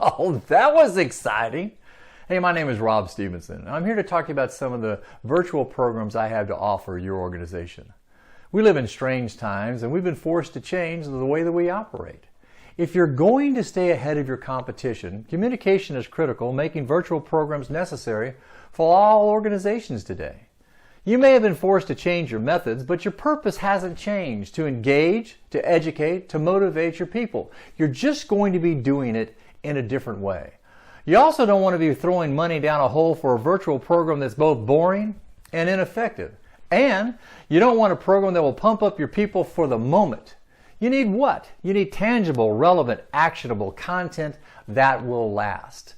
Oh, that was exciting. Hey, my name is Rob Stevenson, and I'm here to talk to you about some of the virtual programs I have to offer your organization. We live in strange times, and we've been forced to change the way that we operate. If you're going to stay ahead of your competition, communication is critical, making virtual programs necessary for all organizations today. You may have been forced to change your methods, but your purpose hasn't changed: to engage, to educate, to motivate your people. You're just going to be doing it in a different way. You also don't want to be throwing money down a hole for a virtual program that's both boring and ineffective. And you don't want a program that will pump up your people for the moment. You need what? You need tangible, relevant, actionable content that will last.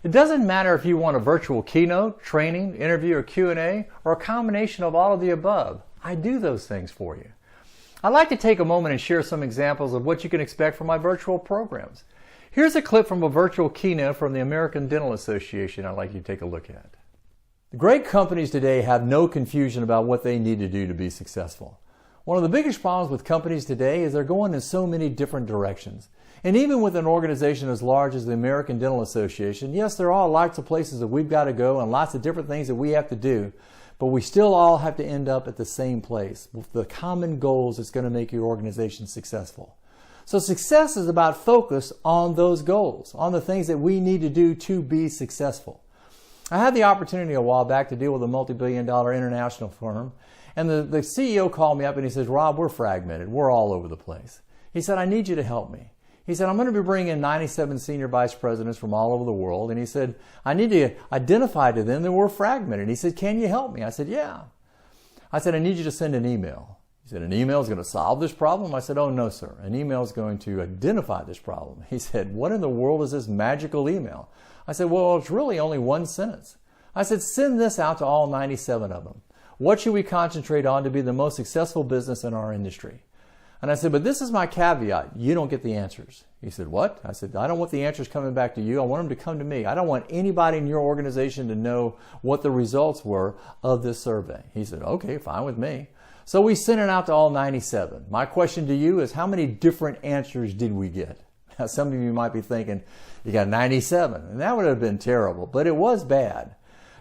It doesn't matter if you want a virtual keynote, training, interview, or Q&A, or a combination of all of the above. I do those things for you. I'd like to take a moment and share some examples of what you can expect from my virtual programs. Here's a clip from a virtual keynote from the American Dental Association I'd like you to take a look at. Great companies today have no confusion about what they need to do to be successful. One of the biggest problems with companies today is they're going in so many different directions. And even with an organization as large as the American Dental Association, yes, there are lots of places that we've got to go and lots of different things that we have to do, but we still all have to end up at the same place with the common goals that's going to make your organization successful. So success is about focus on those goals, on the things that we need to do to be successful. I had the opportunity a while back to deal with a multi-billion-dollar international firm, and the CEO called me up and he says, "Rob, we're fragmented. We're all over the place." He said, "I need you to help me." He said, "I'm going to be bringing in 97 senior vice presidents from all over the world." And he said, "I need to identify to them that we're fragmented." He said, "Can you help me?" I said, "Yeah." I said, "I need you to send an email." He said, "An email is going to solve this problem?" I said, "Oh, no, sir. An email is going to identify this problem." He said, "What in the world is this magical email?" I said, "Well, it's really only one sentence." I said, "Send this out to all 97 of them. What should we concentrate on to be the most successful business in our industry?" And I said, "But this is my caveat. You don't get the answers." He said, "What?" I said, "I don't want the answers coming back to you. I want them to come to me. I don't want anybody in your organization to know what the results were of this survey." He said, "Okay, fine with me." So we sent it out to all 97. My question to you is, how many different answers did we get? Now, some of you might be thinking, you got 97, and that would have been terrible, but it was bad.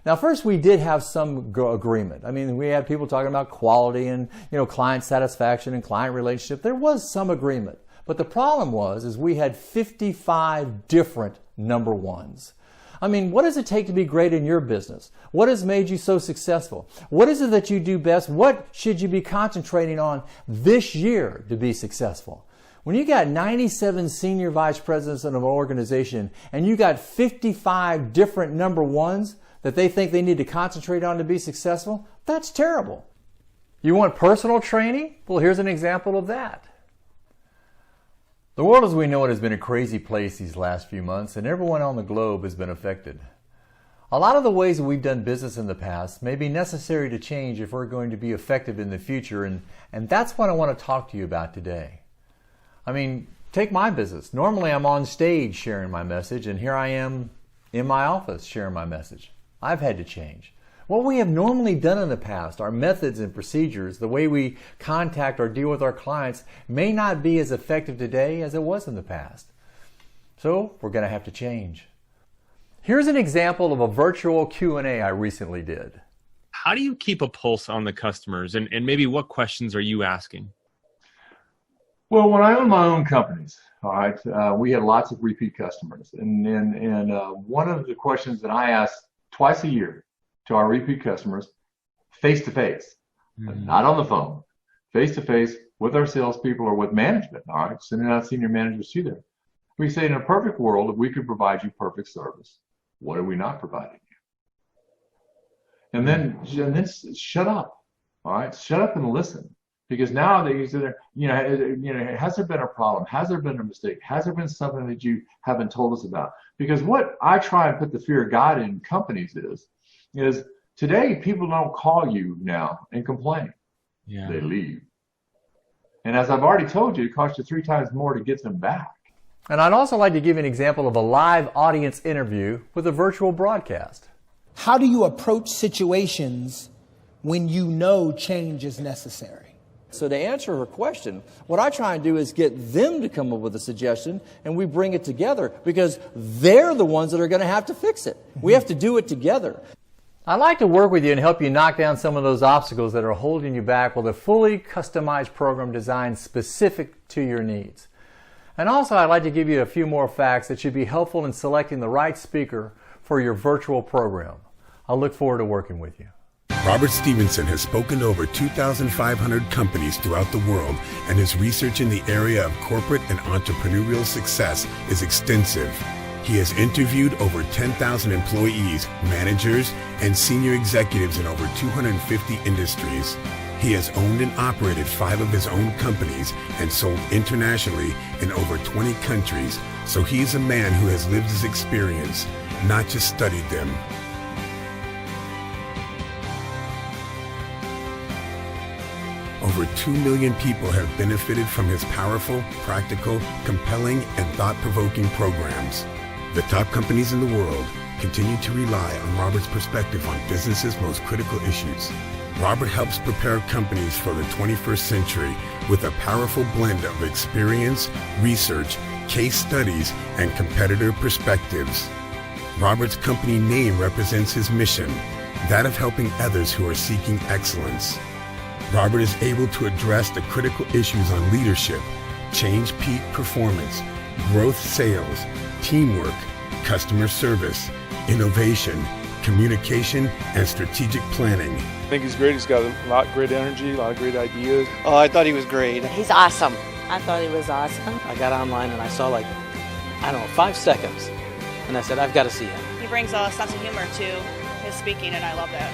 Now, first, we did have some agreement. I mean, we had people talking about quality and, client satisfaction and client relationship. There was some agreement. But the problem is we had 55 different number ones. I mean, what does it take to be great in your business? What has made you so successful? What is it that you do best? What should you be concentrating on this year to be successful? When you got 97 senior vice presidents in an organization and you got 55 different number ones that they think they need to concentrate on to be successful, that's terrible. You want personal training? Well, here's an example of that. The world as we know it has been a crazy place these last few months, and everyone on the globe has been affected. A lot of the ways that we've done business in the past may be necessary to change if we're going to be effective in the future, and that's what I want to talk to you about today. I mean, take my business. Normally I'm on stage sharing my message, and here I am in my office sharing my message. I've had to change. What we have normally done in the past, our methods and procedures, the way we contact or deal with our clients, may not be as effective today as it was in the past. So we're going to have to change. Here's an example of a virtual Q&A I recently did. How do you keep a pulse on the customers, and maybe what questions are you asking? Well, when I owned my own companies, all right, we had lots of repeat customers. And one of the questions that I asked twice a year to our repeat customers, face-to-face, not on the phone, face-to-face with our salespeople or with management, all right, sending out senior managers to them. We say, in a perfect world, if we could provide you perfect service, what are we not providing you? And then shut up, all right? Shut up and listen. Because now that you sit there, has there been a problem? Has there been a mistake? Has there been something that you haven't told us about? Because what I try and put the fear of God in companies is today people don't call you now and complain. Yeah. They leave. And as I've already told you, it costs you 3 times more to get them back. And I'd also like to give you an example of a live audience interview with a virtual broadcast. How do you approach situations when you know change is necessary? So to answer her question, what I try and do is get them to come up with a suggestion, and we bring it together because they're the ones that are going to have to fix it. We have to do it together. I'd like to work with you and help you knock down some of those obstacles that are holding you back with a fully customized program designed specific to your needs. And also, I'd like to give you a few more facts that should be helpful in selecting the right speaker for your virtual program. I look forward to working with you. Robert Stevenson has spoken to over 2,500 companies throughout the world, and his research in the area of corporate and entrepreneurial success is extensive. He has interviewed over 10,000 employees, managers, and senior executives in over 250 industries. He has owned and operated 5 of his own companies and sold internationally in over 20 countries, so he is a man who has lived his experience, not just studied them. Over 2 million people have benefited from his powerful, practical, compelling, and thought-provoking programs. The top companies in the world continue to rely on Robert's perspective on business's most critical issues. Robert helps prepare companies for the 21st century with a powerful blend of experience, research, case studies, and competitor perspectives. Robert's company name represents his mission, that of helping others who are seeking excellence. Robert is able to address the critical issues on leadership, change peak performance, growth sales, teamwork, customer service, innovation, communication, and strategic planning. I think he's great. He's got a lot of great energy, a lot of great ideas. Oh, I thought he was great. He's awesome. I thought he was awesome. I got online and I saw 5 seconds. And I said, I've got to see him. He brings a sense of humor to his speaking, and I love that.